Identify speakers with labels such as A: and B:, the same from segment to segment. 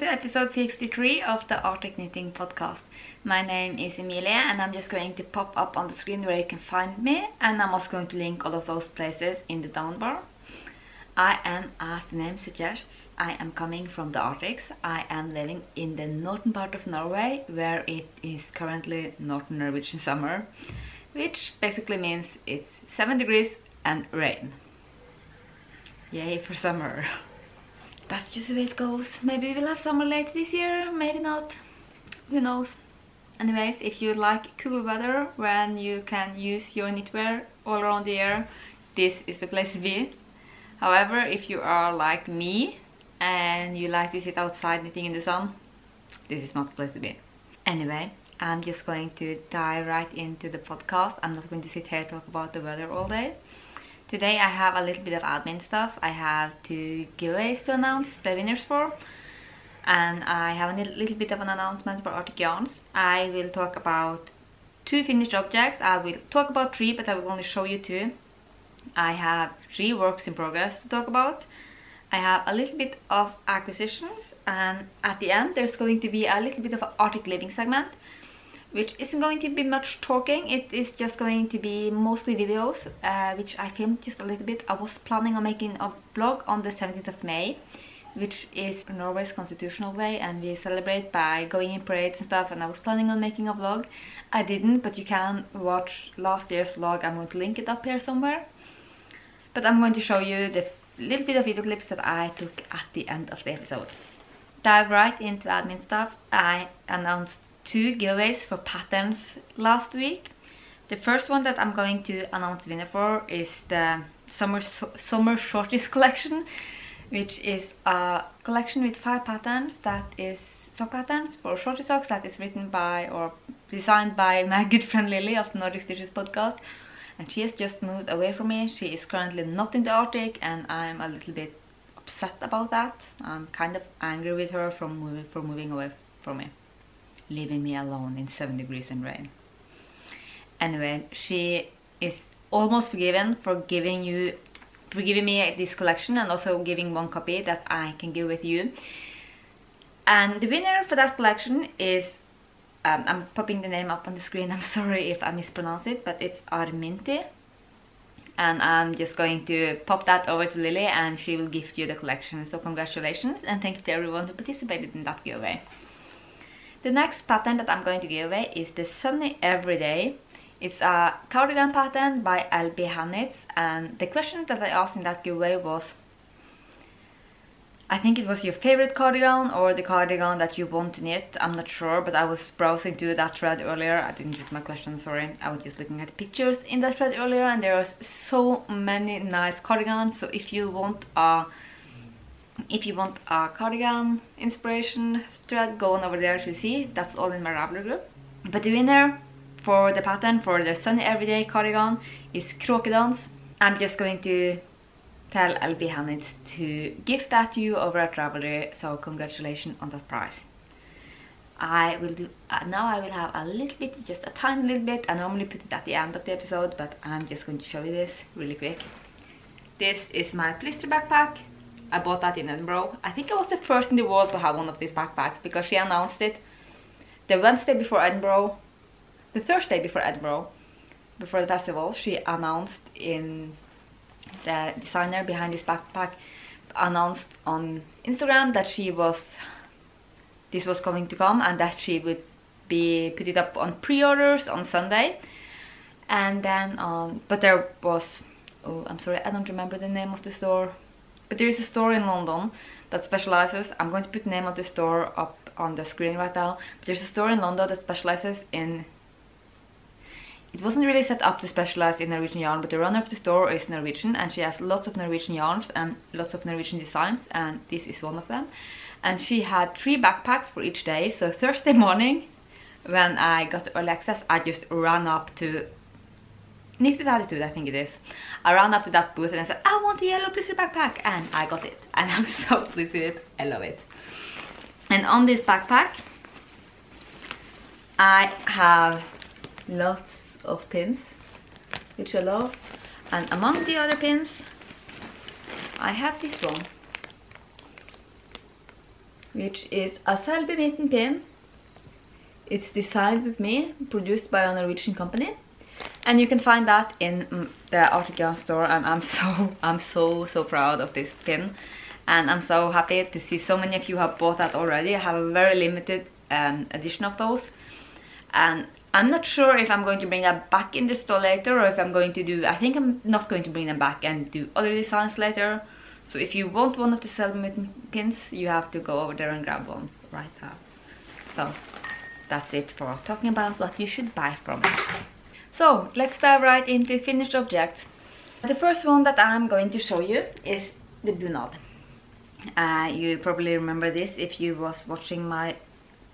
A: episode 53 of the Arctic Knitting podcast. My name is Emilia and I'm just going to pop up on the screen where you can find me, and I'm also going to link all of those places in the down bar. I am, as the name suggests, I am coming from the Arctics. I am living in the northern part of Norway, where it is currently northern Norwegian summer, which basically means it's 7 degrees and rain. Yay for summer. That's just the way it goes. Maybe we'll have summer later this year, maybe not. Who knows? Anyways, if you like cool weather when you can use your knitwear all around the year, this is the place to be. However, if you are like me and you like to sit outside knitting in the sun, this is not the place to be. Anyway, I'm just going to dive right into the podcast. I'm not going to sit here and talk about the weather all day. Today I have a little bit of admin stuff. I have 2 giveaways to announce the winners for, and I have a little bit of an announcement for Arctic Yarns. I will talk about 2 finished objects. I will talk about 3, but I will only show you 2. I have 3 works in progress to talk about. I have a little bit of acquisitions, and at the end there's going to be a little bit of an Arctic living segment, which isn't going to be much talking. It is just going to be mostly videos, which I filmed just a little bit. I was planning on making a vlog on the 17th of May, which is Norway's constitutional day, and we celebrate by going in parades and stuff, and I was planning on making a vlog. I didn't, but you can watch last year's vlog. I'm going to link it up here somewhere. But I'm going to show you the little bit of video clips that I took at the end of the episode. Dive right into admin stuff. I announced 2 giveaways for patterns last week. The first one that I'm going to announce the winner for is the summer shorties collection, which is a collection with 5 patterns that is sock patterns for shorty socks, that is written by or designed by my good friend Lily of the Nordic Stitches podcast, and she has just moved away from me. She is currently not in the Arctic, and I'm a little bit upset about that. I'm kind of angry with her for moving away from me, leaving me alone in 7 degrees and rain. Anyway, she is almost forgiven for giving me this collection, and also giving 1 copy that I can give with you. And the winner for that collection is, I'm popping the name up on the screen. I'm sorry if I mispronounce it, but it's Arminti. And I'm just going to pop that over to Lily, and she will gift you the collection. So congratulations, and thank you to everyone who participated in that giveaway. The next pattern that I'm going to give away is the Sunny Everyday. It's a cardigan pattern by HANDKNITS, and the question that I asked in that giveaway was, I think it was your favorite cardigan or the cardigan that you want to knit. I'm not sure, but I was browsing through that thread earlier. I didn't read my question, sorry. I was just looking at the pictures in that thread earlier, and there was so many nice cardigans. So if you want a cardigan inspiration thread, go on over there to see. That's all in my Ravelry group. But the winner for the pattern for the Sunny Everyday cardigan is Kråkedans. I'm just going to tell HANDKNITS to gift that to you over at Ravelry, so congratulations on that prize. I will do now. I will have a little bit, just a tiny little bit. I normally put it at the end of the episode, but I'm just going to show you this really quick. This is my blister backpack. I bought that in Edinburgh. I think I was the first in the world to have one of these backpacks, because she announced it the Wednesday before Edinburgh, the Thursday before Edinburgh, before the festival. She announced in the designer behind this backpack announced on Instagram that this was going to come, and that she would be put it up on pre-orders on Sunday. And then but there was, oh, I'm sorry, I don't remember the name of the store, but there is a store in London that specializes, I'm going to put the name of the store up on the screen right now, but there's a store in London that specializes in, it wasn't really set up to specialize in Norwegian yarn, but the runner of the store is Norwegian, and she has lots of Norwegian yarns and lots of Norwegian designs, and this is one of them. And she had 3 backpacks for each day. So Thursday morning, when I got the early access, I just ran up to Knit with Attitude, I think it is. I ran up to that booth and I said, I want the yellow blister backpack, and I got it. And I'm so pleased with it. I love it. And on this backpack, I have lots of pins, which I love, and among the other pins I have this one, which is a selby mitten pin. It's designed with me, produced by a Norwegian company, and you can find that in the Arctic Yarn store. And I'm so proud of this pin, and I'm so happy to see so many of you have bought that already. I have a very limited edition of those, and I'm not sure if I'm going to bring that back in the store later, or if I'm going to do, I think I'm not going to bring them back and do other designs later. So if you want one of the selby mitten pins, you have to go over there and grab one right now. So that's it for talking about what you should buy from it. So let's dive right into finished objects. The first one that I'm going to show you is the BUNAD. You probably remember this if you was watching my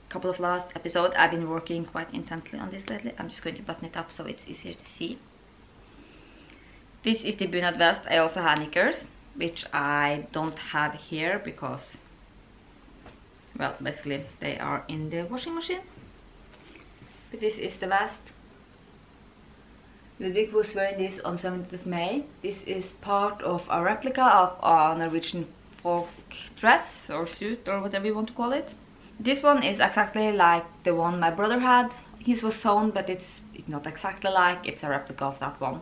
A: couple of last episodes. I've been working quite intensely on this lately. I'm just going to button it up so it's easier to see. This is the BUNAD vest. I also have knickers, which I don't have here because, well, basically they are in the washing machine. But this is the vest. Ludvig was wearing this on 17th of May. This is part of a replica of a Norwegian folk dress or suit or whatever you want to call it. This one is exactly like the one my brother had. His was sewn, but it's not exactly like, it's a replica of that one.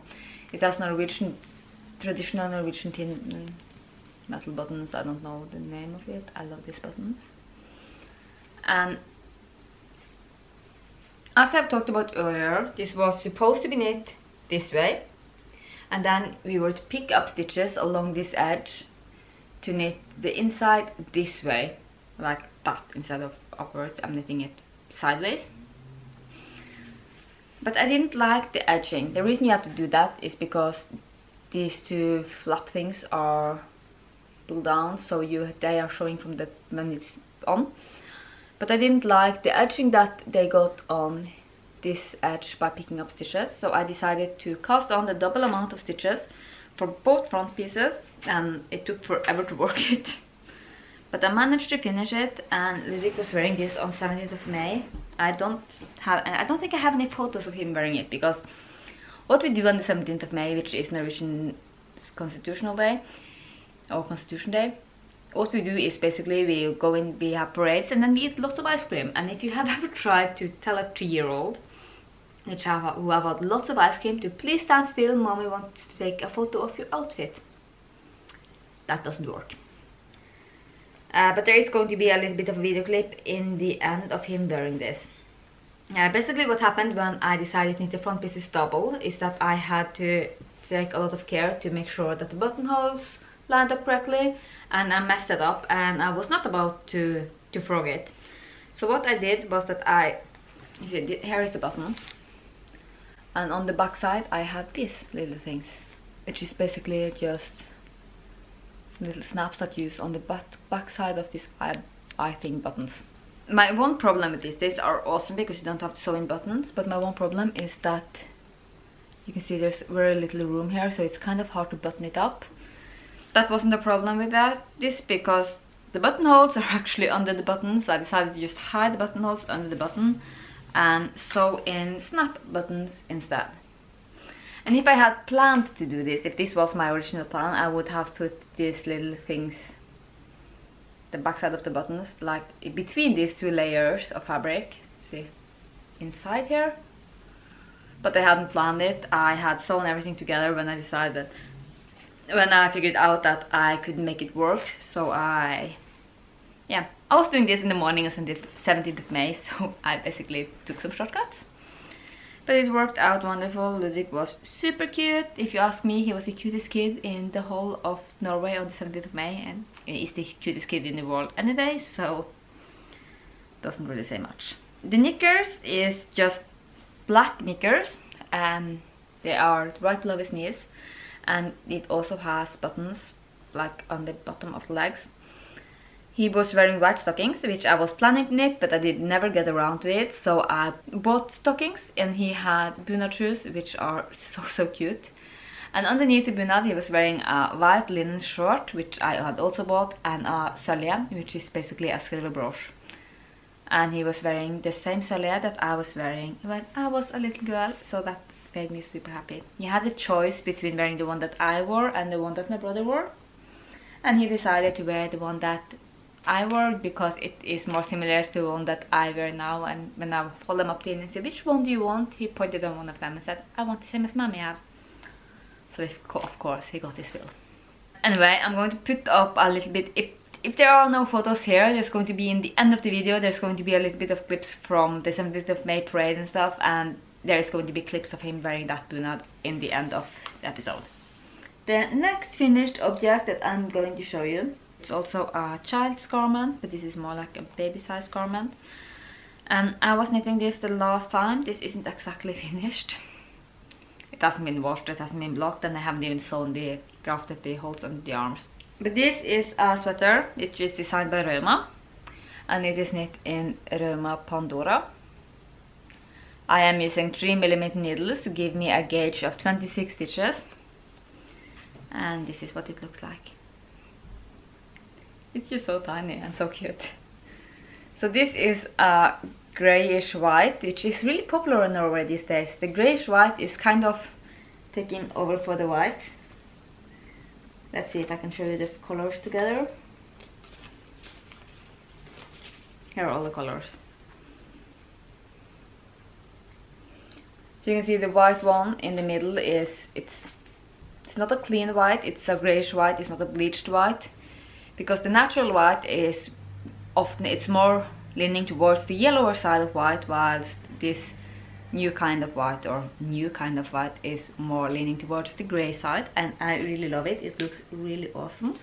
A: It has traditional Norwegian tin metal buttons. I don't know the name of it. I love these buttons. And as I've talked about earlier, this was supposed to be knit this way, and then we were to pick up stitches along this edge to knit the inside this way, like that. Instead of upwards, I'm knitting it sideways. But I didn't like the edging. The reason you have to do that is because these two flap things are pulled down, so they are showing from the when it's on. But I didn't like the edging that they got on this edge by picking up stitches, so I decided to cast on the double amount of stitches for both front pieces, and it took forever to work it. But I managed to finish it, and Ludvig was wearing this on 17th of May. I don't think I have any photos of him wearing it, because what we do on the 17th of May, which is Norwegian Constitutional Day, or Constitution Day, what we do is basically we go in, we have parades, and then we eat lots of ice cream. And if you have ever tried to tell a 3-year-old who have had lots of ice cream to please stand still, mommy wants to take a photo of your outfit, that doesn't work. But there is going to be a little bit of a video clip in the end of him wearing this. Basically what happened when I decided to knit the front pieces double is that I had to take a lot of care to make sure that the buttonholes lined up correctly, and I messed it up, and I was not about to frog it. So what I did was that you see, here is the button, and on the back side I have these little things, which is basically just little snaps that you use on the back side of these eye thing buttons. My one problem with these are awesome because you don't have to sew in buttons, but my one problem is that you can see there's very little room here, so it's kind of hard to button it up. That wasn't the problem with this, because the buttonholes are actually under the buttons. I decided to just hide the buttonholes under the button and sew in snap buttons instead. And if I had planned to do this, if this was my original plan, I would have put these little things, the backside of the buttons, like between these two layers of fabric, see, inside here. But I hadn't planned it. I had sewn everything together when I figured out that I couldn't make it work. So I was doing this in the morning on the 17th of May, so I basically took some shortcuts. But it worked out wonderful. Ludvig was super cute. If you ask me, he was the cutest kid in the whole of Norway on the 17th of May, and he's the cutest kid in the world any day, so doesn't really say much. The knickers is just black knickers, and they are right below his knees, and it also has buttons like on the bottom of the legs. He was wearing white stockings, which I was planning to knit, but I did never get around to it, so I bought stockings, and he had BUNAD shoes, which are so cute. And underneath the BUNAD he was wearing a white linen short, which I had also bought, and a sølje, which is basically a silver brooch. And he was wearing the same sølje that I was wearing when I was a little girl, so that made me super happy. He had a choice between wearing the one that I wore and the one that my brother wore, and he decided to wear the one that I wore because it is more similar to one that I wear now, and when I hold them up to him and said, which one do you want? He pointed on one of them and said, I want the same as mommy have. So of course he got his will. Anyway, I'm going to put up a little bit, if there are no photos here, there's going to be in the end of the video, there's going to be a little bit of clips from the 17th of May parade and stuff, and there's going to be clips of him wearing that BUNAD in the end of the episode. The next finished object that I'm going to show you, it's also a child's garment, but this is more like a baby size garment. And I was knitting this the last time. This isn't exactly finished. It hasn't been washed, it hasn't been blocked, and I haven't even sewn the grafted the holes on the arms. But this is a sweater which is designed by RAUMA, and it is knit in RAUMA Pandora. I am using 3mm needles to give me a gauge of 26 stitches. And this is what it looks like. It's just so tiny and so cute. So this is a greyish white, which is really popular in Norway these days. The greyish white is kind of taking over for the white. Let's see if I can show you the colors together. Here are all the colors. So you can see the white one in the middle is, it's not a clean white, it's a greyish white, it's not a bleached white. Because the natural white is often, it's more leaning towards the yellower side of white, whilst this new kind of white is more leaning towards the grey side, and I really love it. It looks really awesome.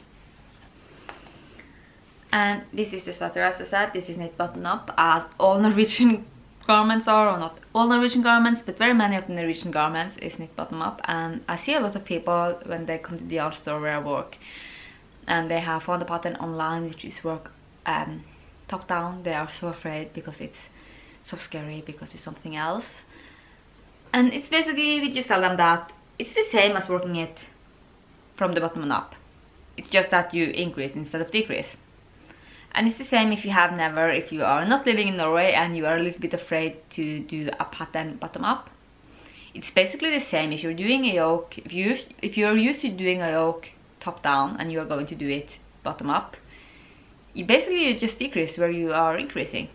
A: And this is the sweater, as I said. This is knit button up, as all Norwegian garments are, or not all Norwegian garments, but very many of the Norwegian garments is knit bottom up. And I see a lot of people when they come to the art store where I work, and they have found a pattern online which is work top down. They are so afraid because it's so scary, because it's something else. And it's basically, we just tell them that it's the same as working it from the bottom and up. It's just that you increase instead of decrease. And it's the same if you have never, if you are not living in Norway and you are a little bit afraid to do a pattern bottom up. It's basically the same if you're doing a yoke, if you're used to doing a yoke top down and you are going to do it bottom up. You just decrease where you are increasing.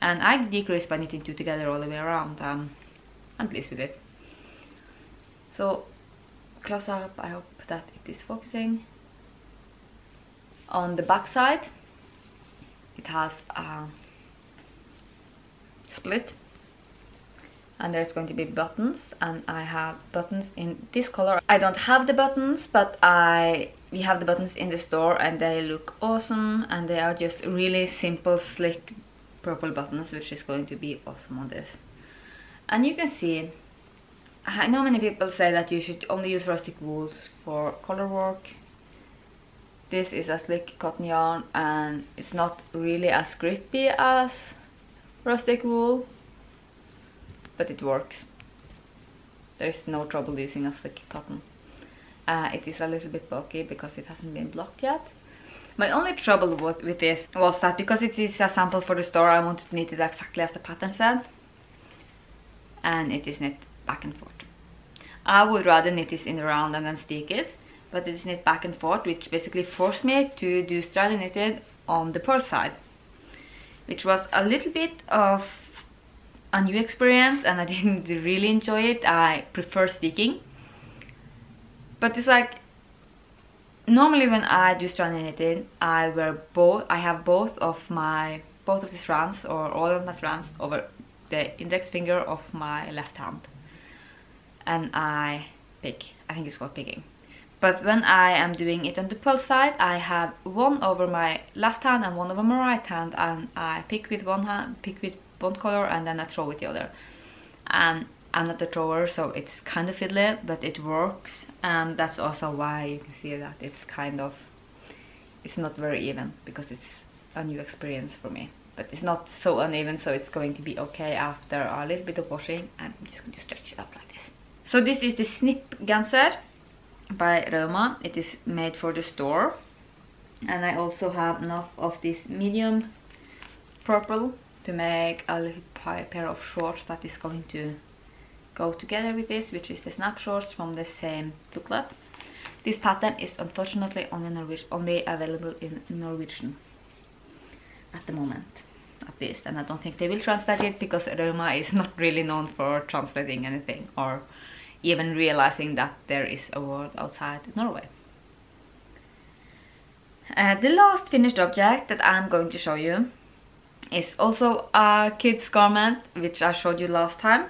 A: And I decrease by knitting two together all the way around. I'm pleased with it. So close up, I hope that it is focusing. On the back side, it has a split, and there's going to be buttons, and I have buttons in this color. I don't have the buttons, but we have the buttons in the store, and they look awesome, and they are just really simple, slick purple buttons, which is going to be awesome on this. And you can see, I know many people say that you should only use rustic wools for color work. This is a slick cotton yarn, and it's not really as grippy as rustic wool, but it works. There's no trouble using a slick cotton. It is a little bit bulky because it hasn't been blocked yet. My only trouble with this was that because it is a sample for the store, I wanted to knit it exactly as the pattern said, and it is knit back and forth. I would rather knit this in the round and then stick it, but it is knit back and forth, which basically forced me to do straddle knitted on the purl side, which was a little bit of a new experience, and I didn't really enjoy it. I prefer sticking, but it's like, normally when I do straddle knitting, I have both of the strands, or all of my strands, over the index finger of my left hand, and I pick. I think it's called picking. But when I am doing it on the purl side, I have one over my left hand and one over my right hand, and I pick with one hand, pick with one color, and then I throw with the other. And I'm not a thrower, so it's kind of fiddly, but it works. And that's also why you can see that it's not very even, because it's a new experience for me. But it's not so uneven, so it's going to be okay after a little bit of washing, and I'm just going to stretch it out like this. So this is the SNIPPGENSER by RAUMA. It is made for the store, and I also have enough of this medium purple to make a little pair of shorts that is going to go together with this, which is the snap shorts from the same booklet. This pattern is unfortunately only available in Norwegian. at the moment, at least. And I don't think they will translate it because RAUMA is not really known for translating anything or even realizing that there is a world outside Norway. The last finished object that I'm going to show you is also a kid's garment, which I showed you last time.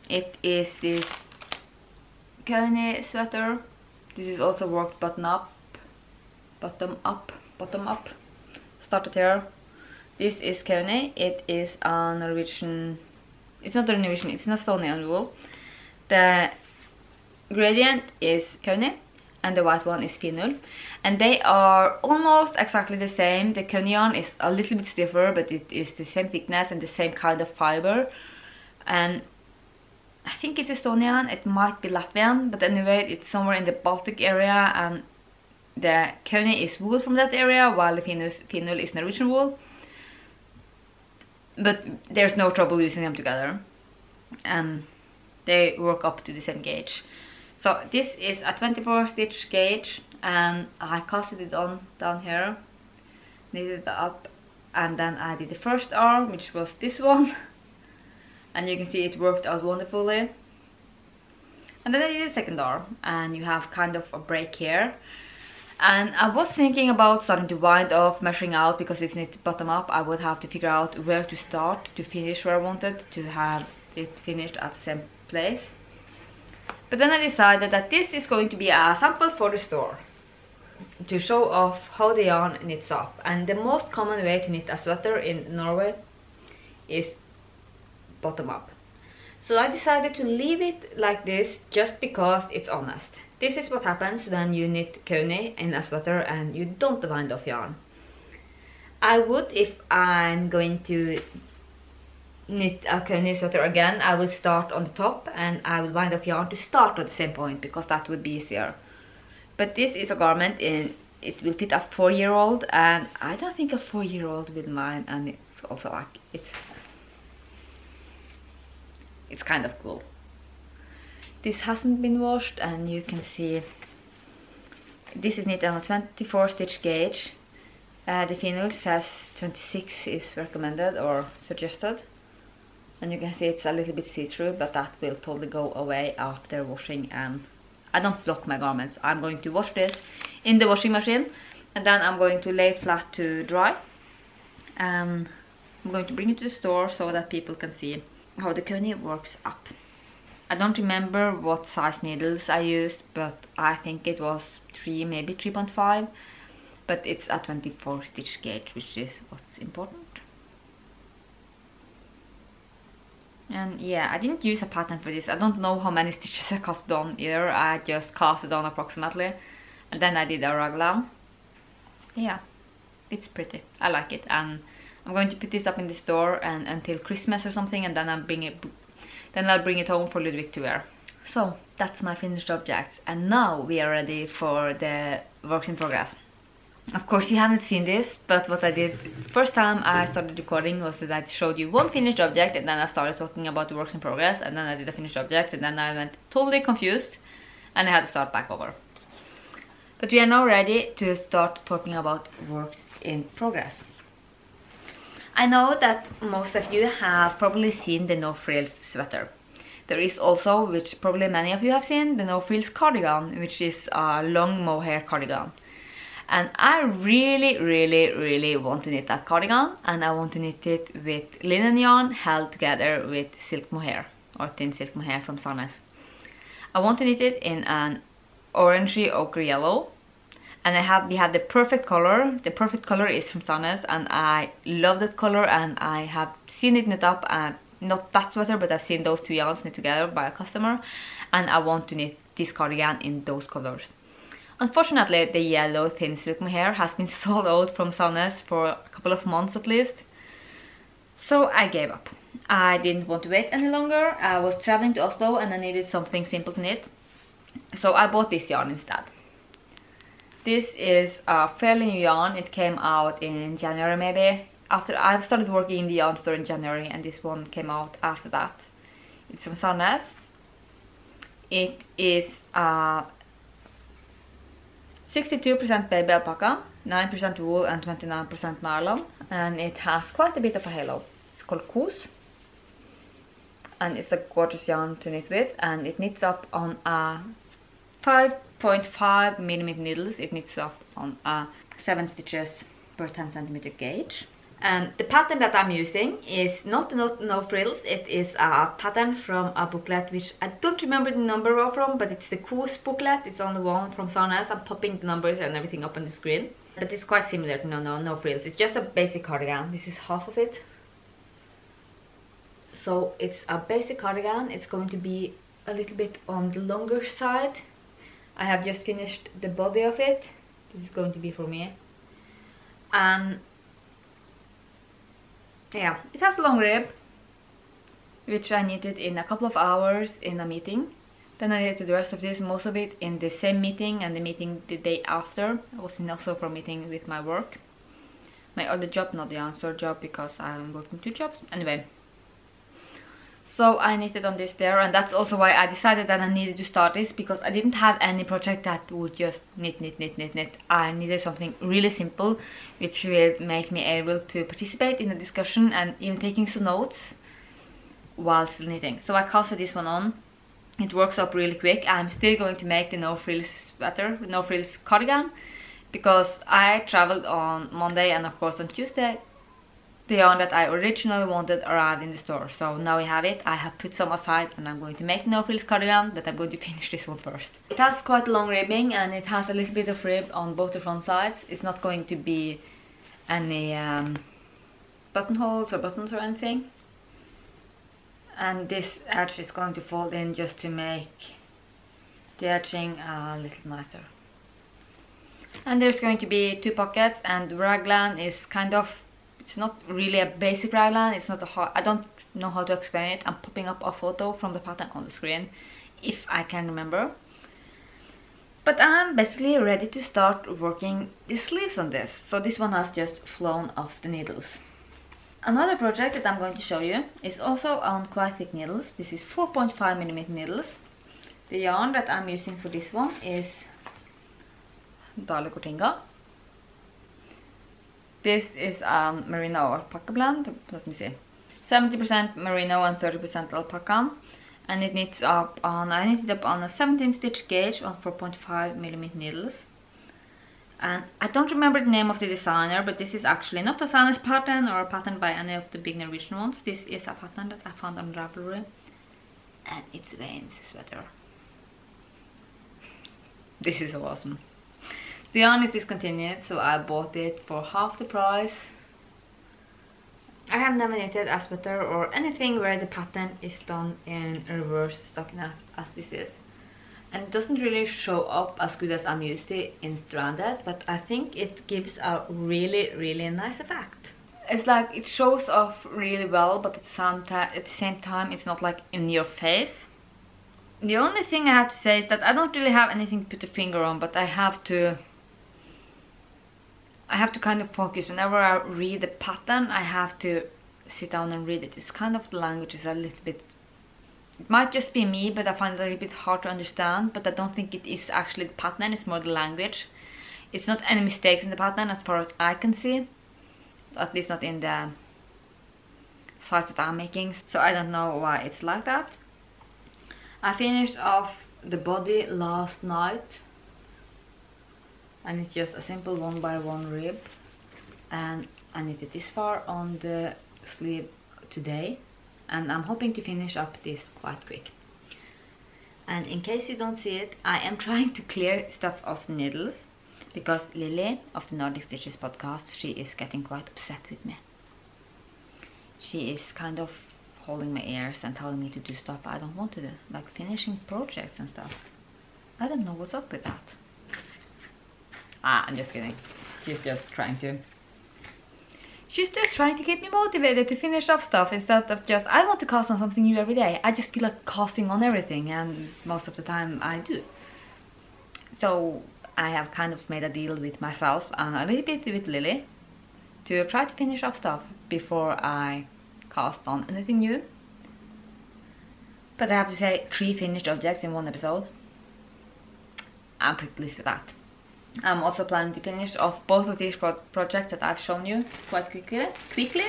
A: It is this Kauni sweater. This is also worked bottom up, started here. This is Kauni. It is a Norwegian, it's not a Norwegian, it's an Estonian wool. The gradient is Kauni and the white one is Finul, and they are almost exactly the same. The Kauni yarn is a little bit stiffer, but it is the same thickness and the same kind of fiber, and I think it's Estonian, it might be Latvian, but anyway it's somewhere in the Baltic area, and the Kauni is wool from that area while the Finul is Norwegian wool, but there's no trouble using them together and they work up to the same gauge. So this is a 24 stitch gauge, and I casted it on down here, knitted it up, and then I did the first arm, which was this one, and you can see it worked out wonderfully. And then I did the second arm, and you have kind of a break here. And I was thinking about starting to wind off, measuring out, because it's knit bottom up. I would have to figure out where to start to finish where I wanted to have it finished at the same place. But then I decided that this is going to be a sample for the store, to show off how the yarn knits up. And the most common way to knit a sweater in Norway is bottom up. So I decided to leave it like this just because it's honest. This is what happens when you knit Kauni in a sweater and you don't wind off yarn. I would, if I'm going to knit a Kauni sweater again, I will start on the top and I will wind off yarn to start at the same point, because that would be easier. But this is a garment and it will fit a 4-year-old, and I don't think a 4-year-old will mind, and it's also like it's kind of cool. This hasn't been washed, and you can see this is knit on a 24 stitch gauge. The Finul says 26 is recommended or suggested, and you can see it's a little bit see-through, but that will totally go away after washing. And I don't block my garments. I'm going to wash this in the washing machine, and then I'm going to lay it flat to dry, and I'm going to bring it to the store so that people can see how the Kauni works up. I don't remember what size needles I used, but I think it was 3, maybe 3.5, but it's a 24 stitch gauge, which is what's important. And yeah, I didn't use a pattern for this. I don't know how many stitches I casted on either. I just casted on approximately, and then I did a raglan. Yeah, it's pretty. I like it, and I'm going to put this up in the store and until Christmas or something, and then I'll bring it home for Ludwig to wear. So that's my finished objects, and now we are ready for the works in progress. Of course you haven't seen this, but what I did first time I started recording was that I showed you one finished object, and then I started talking about the works in progress, and then I did the finished objects, and then I went totally confused and I had to start back over. But we are now ready to start talking about works in progress. I know that most of you have probably seen the no frills sweater. There is also, which probably many of you have seen, the no frills cardigan, which is a long mohair cardigan. And I really want to knit that cardigan, and I want to knit it with linen yarn held together with silk mohair, or thin silk mohair from SANDNES. I want to knit it in an orangey ochre yellow, and we have the perfect color. The perfect color is from SANDNES, and I love that color, and I have seen it knit up, and not that sweater, but I've seen those two yarns knit together by a customer, and I want to knit this cardigan in those colors. Unfortunately, the yellow thin silk mohair has been sold out from SANDNES for a couple of months at least, so I gave up. I didn't want to wait any longer. I was traveling to Oslo and I needed something simple to knit, so I bought this yarn instead. This is a fairly new yarn. It came out in January maybe. After I've started working in the yarn store in January, and this one came out after that. It's from SANDNES. It is a 62% baby alpaca, 9% wool and 29% nylon, and it has quite a bit of a halo. It's called Koos, and it's a gorgeous yarn to knit with, and it knits up on a 5.5mm needles. It knits up on a 7 stitches per 10 cm gauge. And the pattern that I'm using is not no frills. It is a pattern from a booklet which I don't remember the number from, but it's the Koos booklet. It's on the one from SANDNES. I'm popping the numbers and everything up on the screen, but it's quite similar to no frills. It's just a basic cardigan. This is half of it. So it's a basic cardigan. It's going to be a little bit on the longer side. I have just finished the body of it. This is going to be for me. Yeah, it has a long rib, which I knitted in a couple of hours in a meeting. Then I knitted the rest of this, most of it in the same meeting and the meeting the day after. I was in also for a meeting with my work. My other job, not the answer job, because I'm working 2 jobs. Anyway. So I knitted on this there, and that's also why I decided that I needed to start this, because I didn't have any project that would just knit. I needed something really simple, which will make me able to participate in the discussion and even taking some notes while still knitting. So I casted this one on. It works up really quick. I'm still going to make the no frills sweater, no frills cardigan, because I traveled on Monday and of course on Tuesday. The yarn that I originally wanted arrived in the store, so now we have it. I have put some aside and I'm going to make the no frills cardigan, but I'm going to finish this one first. It has quite long ribbing and it has a little bit of rib on both the front sides. It's not going to be any buttonholes or buttons or anything, and this edge is going to fold in just to make the edging a little nicer. And there's going to be 2 pockets, and the raglan is kind of, it's not really a basic raglan. It's not a hard, I don't know how to explain it. I'm popping up a photo from the pattern on the screen if I can remember. But I'm basically ready to start working the sleeves on this. So this one has just flown off the needles. Another project that I'm going to show you is also on quite thick needles. This is 4.5mm needles. The yarn that I'm using for this one is Dale. This is merino alpaca blend. Let me see. 70% merino and 30% alpaca, and it knits up on, I knitted up on a 17 stitch gauge on 4.5mm needles. And I don't remember the name of the designer, but this is actually not a SANDNES pattern or a pattern by any of the big Norwegian ones. This is a pattern that I found on Ravelry, and it's Vane's sweater. This is awesome. The yarn is discontinued, so I bought it for half the price. I have never knitted a sweater or anything where the pattern is done in reverse stockinette as this is. And it doesn't really show up as good as I'm used to in stranded, but I think it gives a really nice effect. It's like it shows off really well, but at the same time it's not like in your face. The only thing I have to say is that I don't really have anything to put a finger on, but I have to kind of focus. Whenever I read the pattern, I have to sit down and read it. It's kind of, the language is a little bit, it might just be me, but I find it a little bit hard to understand. But I don't think it is actually the pattern, it's more the language. It's not any mistakes in the pattern as far as I can see, at least not in the size that I'm making, so I don't know why it's like that. I finished off the body last night, and it's just a simple 1x1 rib, and I knitted this far on the sleeve today, and I'm hoping to finish up this quite quick. And in case you don't see it, I am trying to clear stuff off the needles, because Lily of the Nordic Stitches podcast, she is getting quite upset with me. She is kind of holding my ears and telling me to do stuff I don't want to do, like finishing projects and stuff. I don't know what's up with that. I'm just kidding. She's just trying to get me motivated to finish up stuff instead of just, I want to cast on something new every day. I just feel like casting on everything, and most of the time I do. So I have kind of made a deal with myself and a little bit with Lily to try to finish up stuff before I cast on anything new. But I have to say, 3 finished objects in one episode. I'm pretty pleased with that. I'm also planning to finish off both of these projects that I've shown you quite quickly.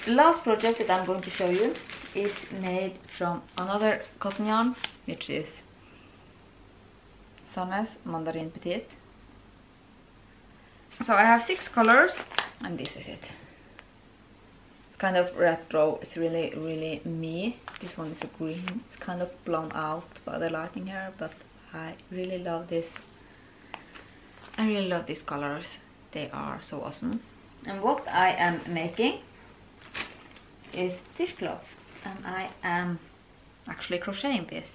A: The last project that I'm going to show you is made from another cotton yarn, which is SANDNES Mandarin Petite. So I have 6 colors, and this is it. It's kind of retro. It's really me. This one is a green. It's kind of blown out by the lighting here, but I really love this. I really love these colors. They are so awesome. And what I am making is dishcloths, and I am actually crocheting this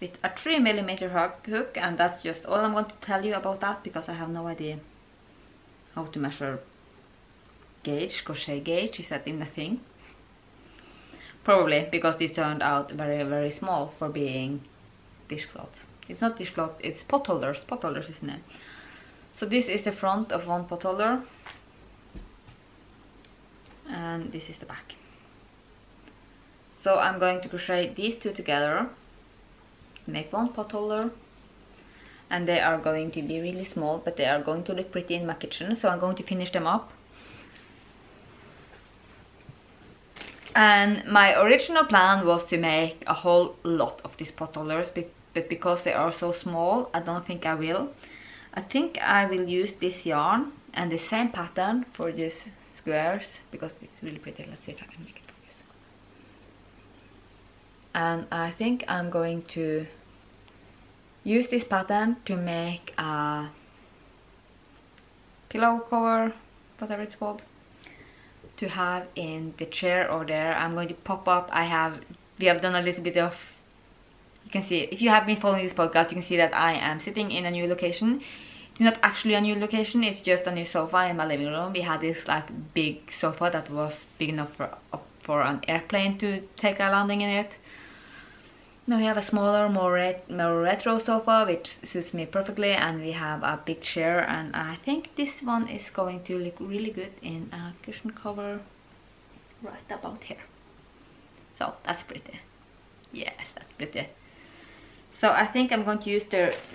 A: with a 3mm hook, and that's just all I'm going to tell you about that, because I have no idea how to measure gauge, crochet gauge. Is that in the thing? Probably, because these turned out very small for being dishcloths. It's not dishcloths, it's pot holders, isn't it? So this is the front of one pot holder, and this is the back. So I'm going to crochet these two together, make one pot holder, and they are going to be really small, but they are going to look pretty in my kitchen, so I'm going to finish them up. And my original plan was to make a whole lot of these pot holders, but because they are so small, I don't think I will. I think I will use this yarn and the same pattern for these squares, because it's really pretty. Let's see if I can make it focus. And I think I'm going to use this pattern to make a pillow cover, whatever it's called, to have in the chair over there. I'm going to pop up. We have done a little bit of, you can see, if you have been following this podcast, you can see that I am sitting in a new location. It's not actually a new location, it's just a new sofa in my living room. We had this like big sofa that was big enough for an airplane to take a landing in it. Now we have a smaller, more retro sofa, which suits me perfectly, and we have a big chair, and I think this one is going to look really good in a cushion cover right about here. So that's pretty. Yes, that's pretty. So I think I'm going to use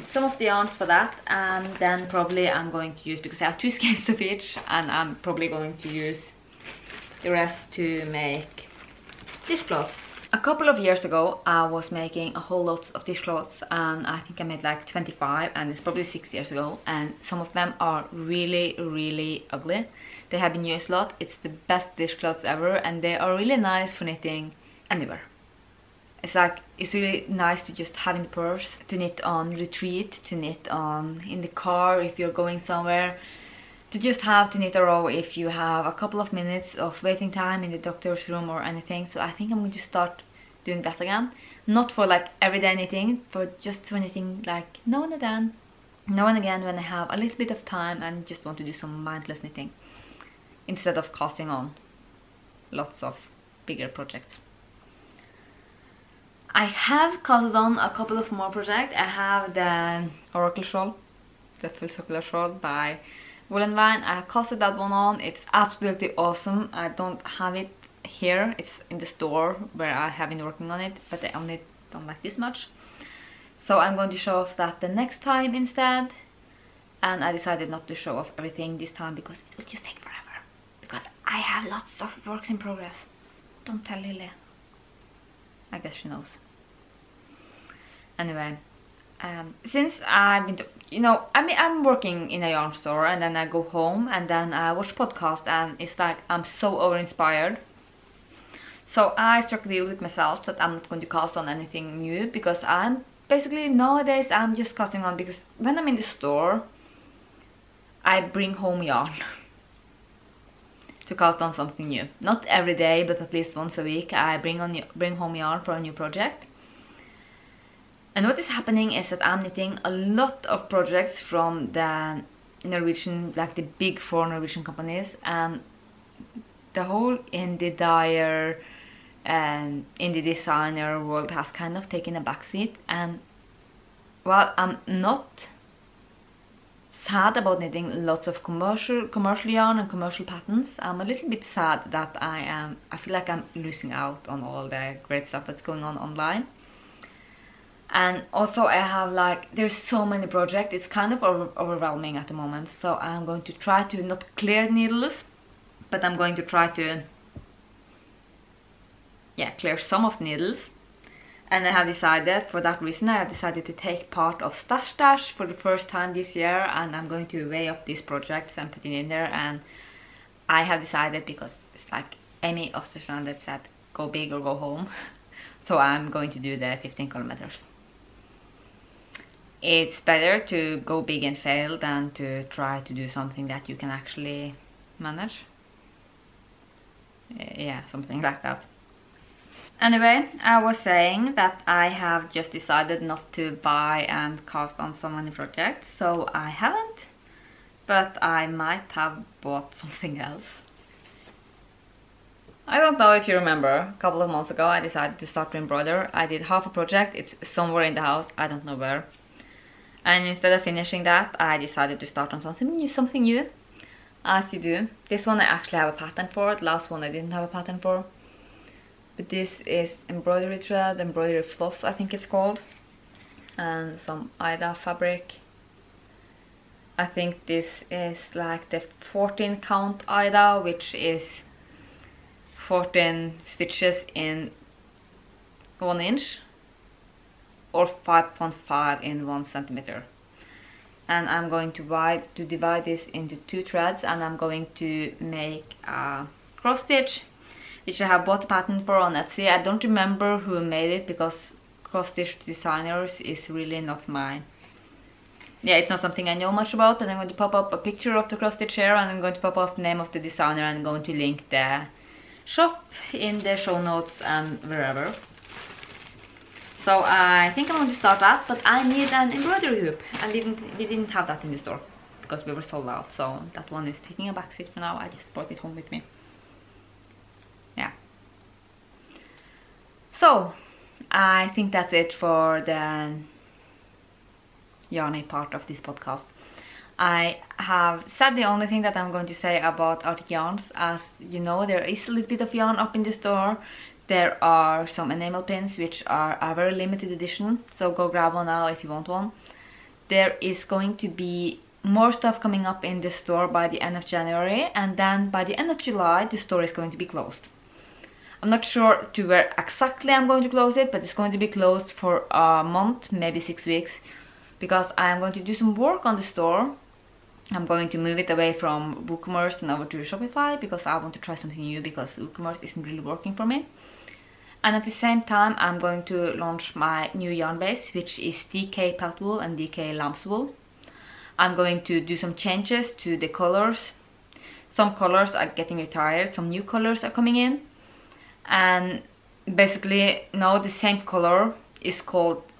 A: some of the yarns for that, and then probably I'm going to use, because I have 2 skeins of each, and I'm probably going to use the rest to make dishcloths. A couple of years ago I was making a whole lot of dishcloths, and I think I made like 25, and it's probably 6 years ago, and some of them are really ugly. They have been used a lot. It's the best dishcloths ever, and they are really nice for knitting anywhere. It's really nice to just have in the purse, to knit on retreat, to knit on in the car if you're going somewhere, to just have to knit a row if you have a couple of minutes of waiting time in the doctor's room or anything. So I think I'm going to start doing that again. Not for like everyday knitting, for just for knitting like now and again when I have a little bit of time and just want to do some mindless knitting, instead of casting on lots of bigger projects. I have casted on a couple of more projects. I have the Oracle Shawl, the full circular shawl by Woolen Vine. I casted that one on. It's absolutely awesome. I don't have it here. It's in the store where I have been working on it, but I only don't like this much. So I'm going to show off that the next time instead. And I decided not to show off everything this time because it will just take forever. Because I have lots of works in progress. Don't tell Lily. I guess she knows. Anyway, since I've been, I'm working in a yarn store, and then I go home and then I watch podcasts, and it's like I'm so over-inspired. So I struck a deal with myself that I'm not going to cast on anything new, because I'm basically nowadays I'm just casting on because when I'm in the store I bring home yarn to cast on something new. Not every day, but at least once a week I bring home yarn for a new project. And what is happening is that I'm knitting a lot of projects from the Norwegian, like the big 4 Norwegian companies, and the whole indie dyer and indie designer world has kind of taken a backseat. And while I'm not sad about knitting lots of commercial yarn and commercial patterns, I'm a little bit sad that I feel like I'm losing out on all the great stuff that's going on online. And also I have like, there's so many projects, it's kind of overwhelming at the moment. So I'm going to try to not clear needles, but I'm going to try to, yeah, clear some of the needles. And I have decided, for that reason, I have decided to take part of Stash for the first time this year, and I'm going to weigh up these projects and put it in there. And I have decided, because it's like Amy Osterstrand that said, go big or go home. So I'm going to do the 15 kilometers. It's better to go big and fail than to try to do something that you can actually manage. Yeah, something like that. Anyway, I was saying that I have just decided not to buy and cast on so many projects, so I haven't, but I might have bought something else. I don't know if you remember, a couple of months ago I decided to start to embroider. I did half a project, it's somewhere in the house, I don't know where. And instead of finishing that, I decided to start on something new, as you do. This one I actually have a pattern for, the last one I didn't have a pattern for. But this is embroidery thread, embroidery floss I think it's called, and some Ida fabric. I think this is like the 14 count Ida, which is 14 stitches in 1 inch or 5.5 in 1 centimeter. And I'm going to divide this into 2 threads, and I'm going to make a cross stitch, which I have bought a pattern for on Etsy. I don't remember who made it, because cross-stitch designers is really not mine. Yeah, it's not something I know much about, and I'm going to pop up a picture of the cross-stitch here, and I'm going to pop up the name of the designer, and I'm going to link the shop in the show notes and wherever. So I think I'm going to start that, but I need an embroidery hoop, and we didn't have that in the store, because we were sold out, so that one is taking a backseat for now. I just brought it home with me. Yeah. So I think that's it for the yarny part of this podcast. I have said the only thing that I'm going to say about Arctic yarns. As you know, there is a little bit of yarn up in the store. There are some enamel pins which are a very limited edition, so go grab one now if you want one. There is going to be more stuff coming up in the store by the end of January, and then by the end of July the store is going to be closed. I'm not sure to where exactly I'm going to close it, but it's going to be closed for a month, maybe 6 weeks, because I'm going to do some work on the store. I'm going to move it away from WooCommerce and over to Shopify, because I want to try something new, because WooCommerce isn't really working for me. And at the same time, I'm going to launch my new yarn base, which is DK pelt wool and DK lamb's wool. I'm going to do some changes to the colors. Some colors are getting retired, some new colors are coming in. And basically now the same color is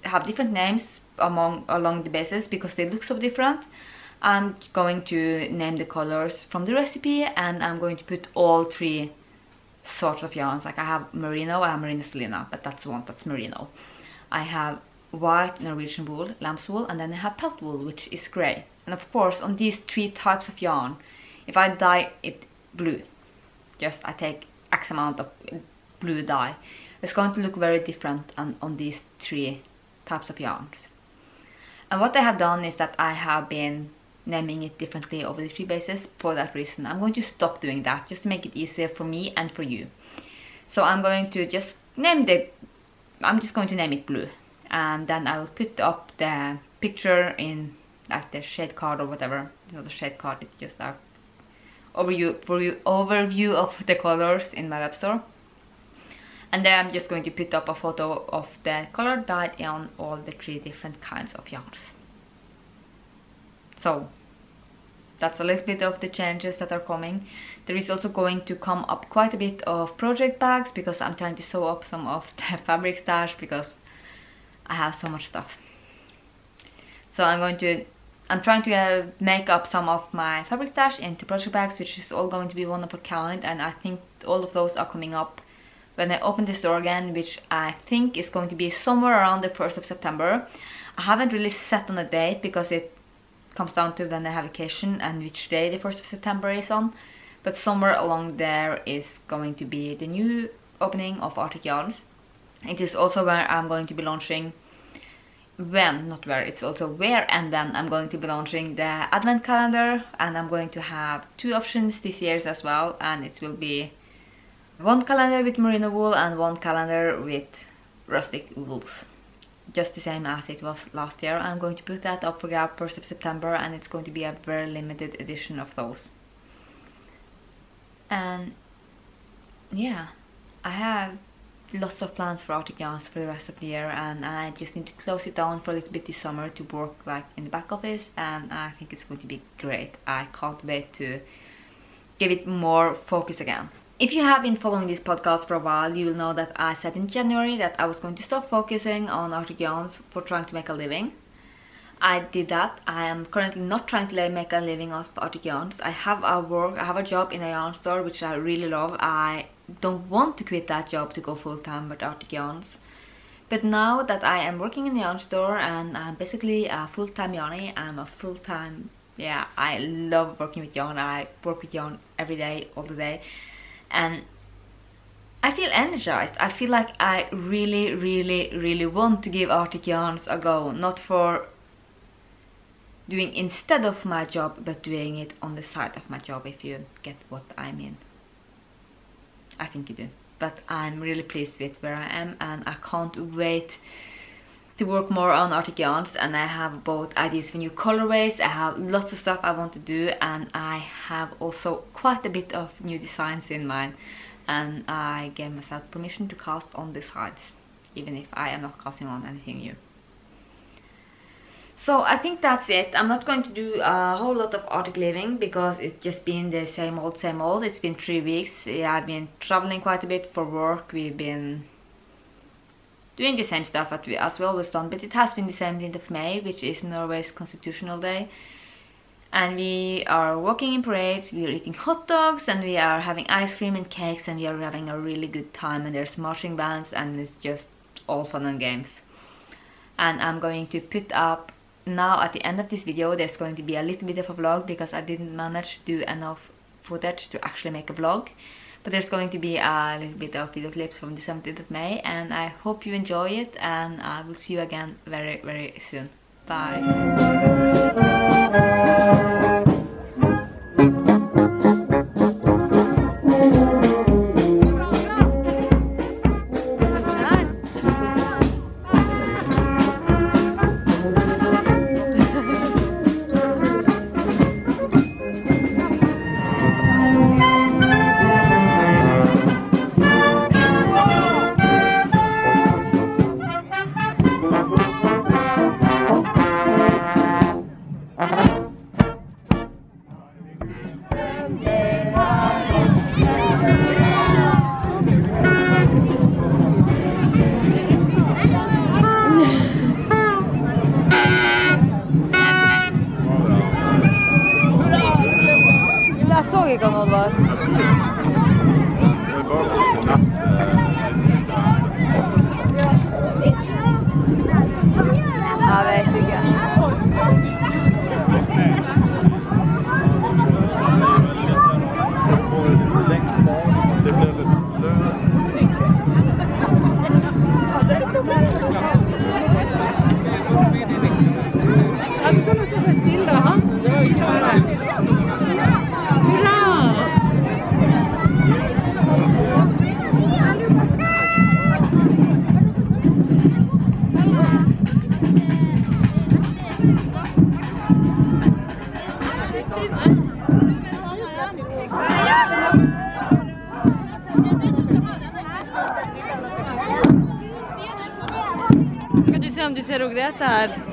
A: have different names along the bases, because they look so different. I'm going to name the colors from the recipe, and I'm going to put all 3 sorts of yarns. Like I have merino, I have merino stellina, but that's one, that's merino. I have white Norwegian wool, lamb's wool, and then I have pelt wool, which is grey. And of course on these 3 types of yarn, if I dye it blue, just I take X amount of blue dye, it's going to look very different on these 3 types of yarns. And what I have done is that I have been naming it differently over the 3 bases for that reason. I'm going to stop doing that, just to make it easier for me and for you. So I'm going to just name it blue, and then I will put up the picture in like the shade card or whatever. It's not a shade card, it's just a overview of the colors in my web store. And then I'm just going to put up a photo of the color dyed on all the 3 different kinds of yarns. So that's a little bit of the changes that are coming. There is also going to come up quite a bit of project bags, because I'm trying to sew up some of the fabric stash, because I have so much stuff. So I'm trying to make up some of my fabric stash into project bags, which is all going to be one of a kind, and I think all of those are coming up when I open the store again, which I think is going to be somewhere around the 1st of September. I haven't really set on a date, because it comes down to when I have vacation and which day the 1st of September is on, but somewhere along there is going to be the new opening of Arctic Yarns. It is also where I'm going to be launching when, not where, it's also where and when I'm going to be launching the advent calendar, and I'm going to have 2 options this year as well, and it will be 1 calendar with merino wool and 1 calendar with rustic wools, just the same as it was last year. I'm going to put that up for grab 1st of September, and it's going to be a very limited edition of those. And yeah, I have lots of plans for Arctic yarns for the rest of the year, and I just need to close it down for a little bit this summer to work like in the back office, and I think it's going to be great. I can't wait to give it more focus again. If you have been following this podcast for a while, you will know that I said in January that I was going to stop focusing on Arctic yarns for trying to make a living. I did that. I am currently not trying to make a living off Arctic yarns. I have a job in a yarn store which I really love. I don't want to quit that job to go full-time with Arctic yarns. But now that I am working in the yarn store and I'm basically a full-time yarnie, I'm a full-time, yeah, I love working with yarn. I work with yarn every day, all the day, and I feel energized. I feel like I really want to give Arctic yarns a go, not for doing instead of my job, but doing it on the side of my job, if you get what I mean. I think you do. But I'm really pleased with where I am, and I can't wait to work more on Arctic yarns. And I have both ideas for new colorways, I have lots of stuff I want to do, and I have also quite a bit of new designs in mind, and I gave myself permission to cast on the sides, even if I am not casting on anything new. So I think that's it. I'm not going to do a whole lot of Arctic living because it's just been the same old. It's been 3 weeks. Yeah, I've been traveling quite a bit for work. We've been doing the same stuff as we always done, but it has been the 17th of May, which is Norway's Constitutional Day. And we are walking in parades, we are eating hot dogs, and we are having ice cream and cakes, and we are having a really good time, and there's marching bands, and it's just all fun and games. And I'm going to put up now at the end of this video, there's going to be a little bit of a vlog because I didn't manage to do enough footage to actually make a vlog. But there's going to be a little bit of video clips from the 17th of May, and I hope you enjoy it, and I will see you again very soon. Bye!
B: kan det være. Jeg vet ikke.
C: Altså, nå står det et bilde av han, det var jo ikke bare. Hurra!
B: Skal du se om du ser og Grete her?